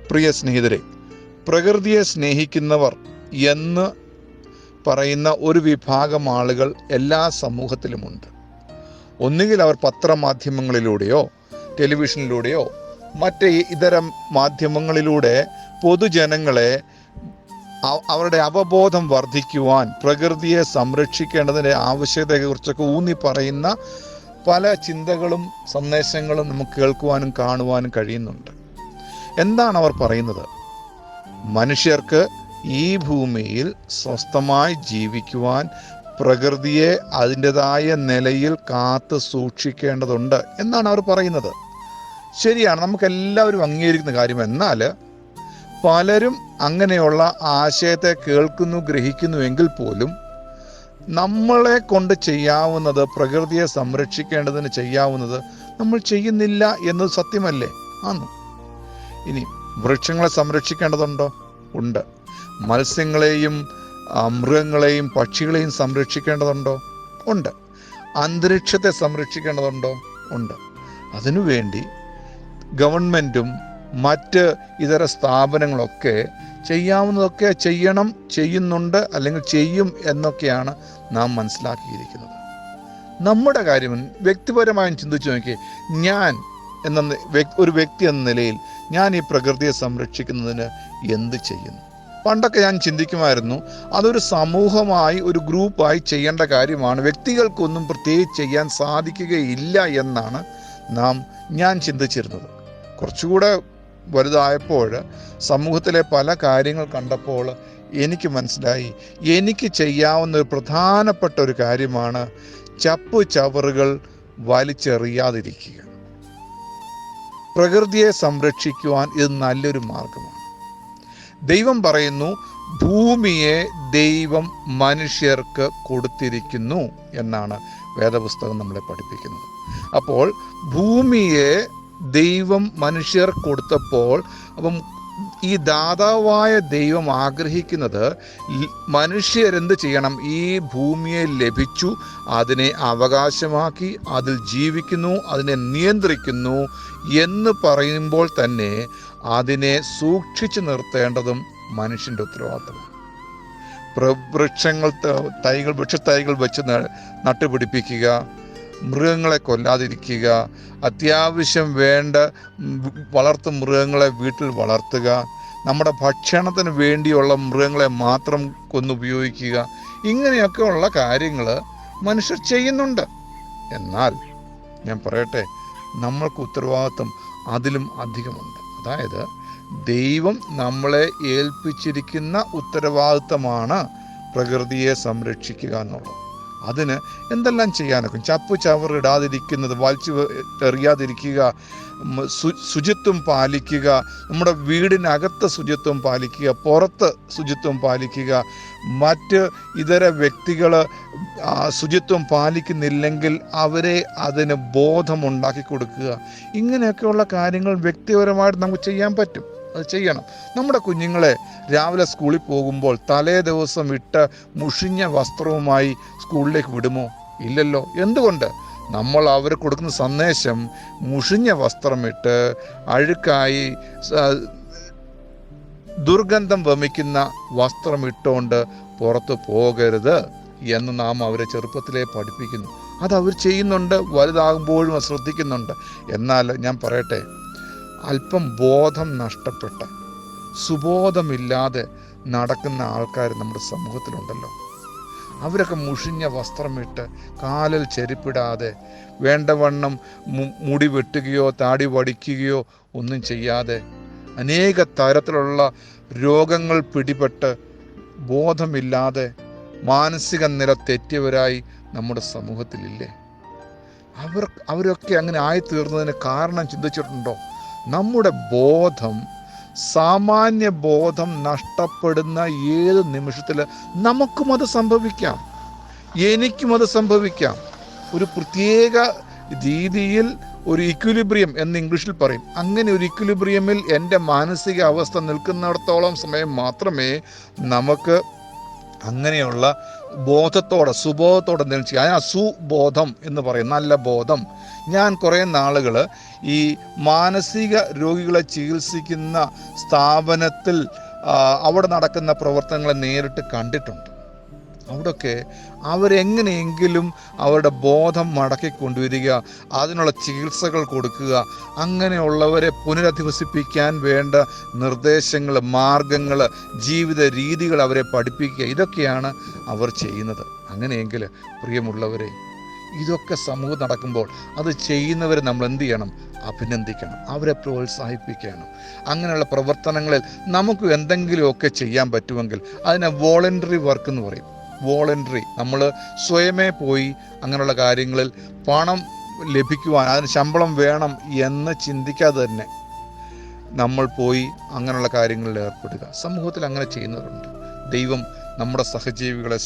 പ്രിയ സ്നേഹിതരെ, പ്രകൃതിയെ സ്നേഹിക്കുന്നവർ എന്ന് പറയുന്ന ഒരു വിഭാഗം ആളുകൾ എല്ലാ സമൂഹത്തിലുമുണ്ട്. ഒന്നുകിൽ അവർ പത്രമാധ്യമങ്ങളിലൂടെയോ ടെലിവിഷനിലൂടെയോ മറ്റ് ഇതരം മാധ്യമങ്ങളിലൂടെ പൊതുജനങ്ങളെ അവരുടെ അവബോധം വർദ്ധിക്കുവാൻ, പ്രകൃതിയെ സംരക്ഷിക്കേണ്ടതിൻ്റെ ആവശ്യകതയെക്കുറിച്ചൊക്കെ ഊന്നി പറയുന്ന പല ചിന്തകളും സന്ദേശങ്ങളും നമുക്ക് കേൾക്കുവാനും കാണുവാനും കഴിയുന്നുണ്ട്. എന്താണ് അവർ പറയുന്നത്? മനുഷ്യർക്ക് ഈ ഭൂമിയിൽ സ്വസ്ഥമായി ജീവിക്കുവാൻ പ്രകൃതിയെ അതിൻ്റെതായ നിലയിൽ കാത്തു സൂക്ഷിക്കേണ്ടതുണ്ട് എന്നാണ് അവർ പറയുന്നത്. ശരിയാണ്, നമുക്കെല്ലാവരും അംഗീകരിക്കുന്ന കാര്യം. എന്നാൽ പലരും അങ്ങനെയുള്ള ആശയത്തെ കേൾക്കുന്നു, ഗ്രഹിക്കുന്നുവെങ്കിൽ പോലും നമ്മളെ കൊണ്ട് ചെയ്യാവുന്നത്, പ്രകൃതിയെ സംരക്ഷിക്കേണ്ടതിന് ചെയ്യാവുന്നത് നമ്മൾ ചെയ്യുന്നില്ല എന്നത് സത്യമല്ലേ? ആന്നു. ഇനി വൃക്ഷങ്ങളെ സംരക്ഷിക്കേണ്ടതുണ്ടോ? ഉണ്ട്. മത്സ്യങ്ങളെയും മൃഗങ്ങളെയും പക്ഷികളെയും സംരക്ഷിക്കേണ്ടതുണ്ടോ? ഉണ്ട്. അന്തരീക്ഷത്തെ സംരക്ഷിക്കേണ്ടതുണ്ടോ? ഉണ്ട്. അതിനുവേണ്ടി ഗവൺമെൻറ്റും മറ്റ് ഇതര സ്ഥാപനങ്ങളൊക്കെ ചെയ്യാവുന്നതൊക്കെ ചെയ്യണം, ചെയ്യുന്നുണ്ട്, അല്ലെങ്കിൽ ചെയ്യും എന്നൊക്കെയാണ് നാം മനസ്സിലാക്കിയിരിക്കുന്നത്. നമ്മുടെ കാര്യം വ്യക്തിപരമായും ചിന്തിച്ചു നോക്കി. ഞാൻ ഒരു വ്യക്തി എന്ന നിലയിൽ ഞാൻ ഈ പ്രകൃതിയെ സംരക്ഷിക്കുന്നതിന് എന്ത് ചെയ്യുന്നു? പണ്ടൊക്കെ ഞാൻ ചിന്തിക്കുമായിരുന്നു, അതൊരു സമൂഹമായി, ഒരു ഗ്രൂപ്പായി ചെയ്യേണ്ട കാര്യമാണ്, വ്യക്തികൾക്കൊന്നും പ്രത്യേകിച്ച് ചെയ്യാൻ സാധിക്കുകയില്ല എന്നാണ് ഞാൻ ചിന്തിച്ചിരുന്നത്. കുറച്ചുകൂടെ വലുതായപ്പോൾ സമൂഹത്തിലെ പല കാര്യങ്ങൾ കണ്ടപ്പോൾ എനിക്ക് മനസ്സിലായി, എനിക്ക് ചെയ്യാവുന്ന ഒരു പ്രധാനപ്പെട്ട ഒരു കാര്യമാണ് ചപ്പുചവറുകൾ വലിച്ചെറിയാതിരിക്കുക. പ്രകൃതിയെ സംരക്ഷിക്കുവാൻ ഇത് നല്ലൊരു മാർഗമാണ്. ദൈവം പറയുന്നു, ഭൂമിയെ ദൈവം മനുഷ്യർക്ക് കൊടുത്തിരിക്കുന്നു എന്നാണ് വേദപുസ്തകം നമ്മളെ പഠിപ്പിക്കുന്നത്. അപ്പോൾ ഭൂമിയെ ദൈവം മനുഷ്യർ കൊടുത്തപ്പോൾ, അപ്പം ഈ ദാതാവായ ദൈവം ആഗ്രഹിക്കുന്നത് മനുഷ്യരെന്ത് ചെയ്യണം? ഈ ഭൂമിയെ ലഭിച്ചു, അതിനെ അവകാശമാക്കി, അതിൽ ജീവിക്കുന്നു, അതിനെ നിയന്ത്രിക്കുന്നു എന്ന് പറയുമ്പോൾ തന്നെ അതിനെ സൂക്ഷിച്ചു നിർത്തേണ്ടതും മനുഷ്യൻ്റെ ഉത്തരവാദിത്തമാണ്. വൃക്ഷത്തൈകൾ വെച്ച് നട്ടുപിടിപ്പിക്കുക, മൃഗങ്ങളെ കൊല്ലാതിരിക്കുക, അത്യാവശ്യം വേണ്ട വളർത്തു മൃഗങ്ങളെ വീട്ടിൽ വളർത്തുക, നമ്മുടെ ഭക്ഷണത്തിന് വേണ്ടിയുള്ള മൃഗങ്ങളെ മാത്രം കൊന്നുപയോഗിക്കുക, ഇങ്ങനെയൊക്കെയുള്ള കാര്യങ്ങൾ മനുഷ്യർ ചെയ്യുന്നുണ്ട്. എന്നാൽ ഞാൻ പറയട്ടെ, നമ്മൾക്ക് ഉത്തരവാദിത്വം അതിലും അധികമുണ്ട്. അതായത് ദൈവം നമ്മളെ ഏൽപ്പിച്ചിരിക്കുന്ന ഉത്തരവാദിത്തമാണ് പ്രകൃതിയെ സംരക്ഷിക്കുക എന്നുള്ളത്. അതിന് എന്തെല്ലാം ചെയ്യാനൊക്കെ? ചപ്പുചവറ് ഇടാതിരിക്കുന്നത്, വലിച്ചു എറിയാതിരിക്കുക, ശുചിത്വം പാലിക്കുക, നമ്മുടെ വീടിനകത്ത് ശുചിത്വം പാലിക്കുക, പുറത്ത് ശുചിത്വം പാലിക്കുക, മറ്റ് ഇതര വ്യക്തികൾ ശുചിത്വം പാലിക്കുന്നില്ലെങ്കിൽ അവരെ അതിന് ബോധമുണ്ടാക്കി കൊടുക്കുക. ഇങ്ങനെയൊക്കെയുള്ള കാര്യങ്ങൾ വ്യക്തിപരമായിട്ട് നമുക്ക് ചെയ്യാൻ പറ്റും. അത് ചെയ്യണം. നമ്മുടെ കുഞ്ഞുങ്ങളെ രാവിലെ സ്കൂളിൽ പോകുമ്പോൾ തലേ ദിവസം ഇട്ട് മുഷിഞ്ഞ വസ്ത്രവുമായി സ്കൂളിലേക്ക് വിടുമോ? ഇല്ലല്ലോ. എന്തുകൊണ്ട്? നമ്മൾ അവർ കൊടുക്കുന്ന സന്ദേശം മുഷിഞ്ഞ വസ്ത്രമിട്ട് അഴുക്കായി ദുർഗന്ധം വമിക്കുന്ന വസ്ത്രം ഇട്ടുകൊണ്ട് പുറത്ത് പോകരുത് എന്ന് നാം അവരെ ചെറുപ്പത്തിലേ പഠിപ്പിക്കുന്നു. അതവർ ചെയ്യുന്നുണ്ട്, വലുതാകുമ്പോഴും അത് ശ്രദ്ധിക്കുന്നുണ്ട്. എന്നാൽ ഞാൻ പറയട്ടെ, അല്പം ബോധം നഷ്ടപ്പെട്ട, സുബോധമില്ലാതെ നടക്കുന്ന ആൾക്കാർ നമ്മുടെ സമൂഹത്തിലുണ്ടല്ലോ. അവരൊക്കെ മുഷിഞ്ഞ വസ്ത്രമിട്ട്, കാലിൽ ചെരുപ്പിടാതെ, വേണ്ടവണ്ണം മുടി വെട്ടുകയോ താടി വടിക്കുകയോ ഒന്നും ചെയ്യാതെ അനേക തരത്തിലുള്ള രോഗങ്ങൾ പിടിപെട്ട് ബോധമില്ലാതെ മാനസിക നില തെറ്റിയവരായി നമ്മുടെ സമൂഹത്തിലില്ലേ? അവരൊക്കെ അങ്ങനെ ആയിത്തീർന്നതിന് കാരണം ചിന്തിച്ചിട്ടുണ്ടോ? നമ്മുടെ ബോധം, സാമാന്യ ബോധം നഷ്ടപ്പെടുന്ന ഏത് നിമിഷത്തിൽ നമുക്കും അത് സംഭവിക്കാം, എനിക്കും അത് സംഭവിക്കാം. ഒരു പ്രത്യേക രീതിയിൽ ഒരു ഇക്വിലിബ്രിയം എന്ന് ഇംഗ്ലീഷിൽ പറയും. അങ്ങനെ ഒരു ഇക്വിലിബ്രിയമിൽ എൻ്റെ മാനസിക അവസ്ഥ നിൽക്കുന്നിടത്തോളം സമയം മാത്രമേ നമുക്ക് അങ്ങനെയുള്ള ബോധത്തോടെ, സുബോധത്തോടെ എന്തെങ്കിലും ചെയ്യാം. അതിന് സുബോധം എന്ന് പറയും, നല്ല ബോധം. ഞാൻ കുറേ നാളുകൾ ഈ മാനസിക രോഗികളെ ചികിത്സിക്കുന്ന സ്ഥാപനത്തിൽ അവിടെ നടക്കുന്ന പ്രവർത്തനങ്ങളെ നേരിട്ട് കണ്ടിട്ടുണ്ട്. അവിടെയൊക്കെ അവരെങ്ങനെയെങ്കിലും അവരുടെ ബോധം മടക്കി കൊണ്ടുവരിക, അതിനുള്ള ചികിത്സകൾ കൊടുക്കുക, അങ്ങനെയുള്ളവരെ പുനരധിവസിപ്പിക്കാൻ വേണ്ട നിർദ്ദേശങ്ങൾ, മാർഗങ്ങൾ, ജീവിത രീതികൾ അവരെ പഠിപ്പിക്കുക. ഇതൊക്കെയാണ് അവർ ചെയ്യുന്നത്. അങ്ങനെയെങ്കിൽ പ്രിയമുള്ളവരെ, ഇതൊക്കെ സമൂഹം നടക്കുമ്പോൾ അത് ചെയ്യുന്നവരെ നമ്മൾ എന്ത് ചെയ്യണം? അഭിനന്ദിക്കണം, അവരെ പ്രോത്സാഹിപ്പിക്കണം. അങ്ങനെയുള്ള പ്രവർത്തനങ്ങളിൽ നമുക്ക് എന്തെങ്കിലുമൊക്കെ ചെയ്യാൻ പറ്റുമെങ്കിൽ അതിനെ വോളണ്ടറി വർക്ക് എന്ന് പറയും. വോളണ്ടറി, നമ്മൾ സ്വയമേ പോയി അങ്ങനെയുള്ള കാര്യങ്ങളിൽ പണം ലഭിക്കുവാൻ, അതിന് ശമ്പളം വേണം എന്ന് ചിന്തിക്കാതെ തന്നെ നമ്മൾ പോയി അങ്ങനെയുള്ള കാര്യങ്ങളിൽ ഏർപ്പെടുക. സമൂഹത്തിൽ അങ്ങനെ ചെയ്യുന്നവരുണ്ട്. ദൈവം നമ്മുടെ സഹജീവികളെ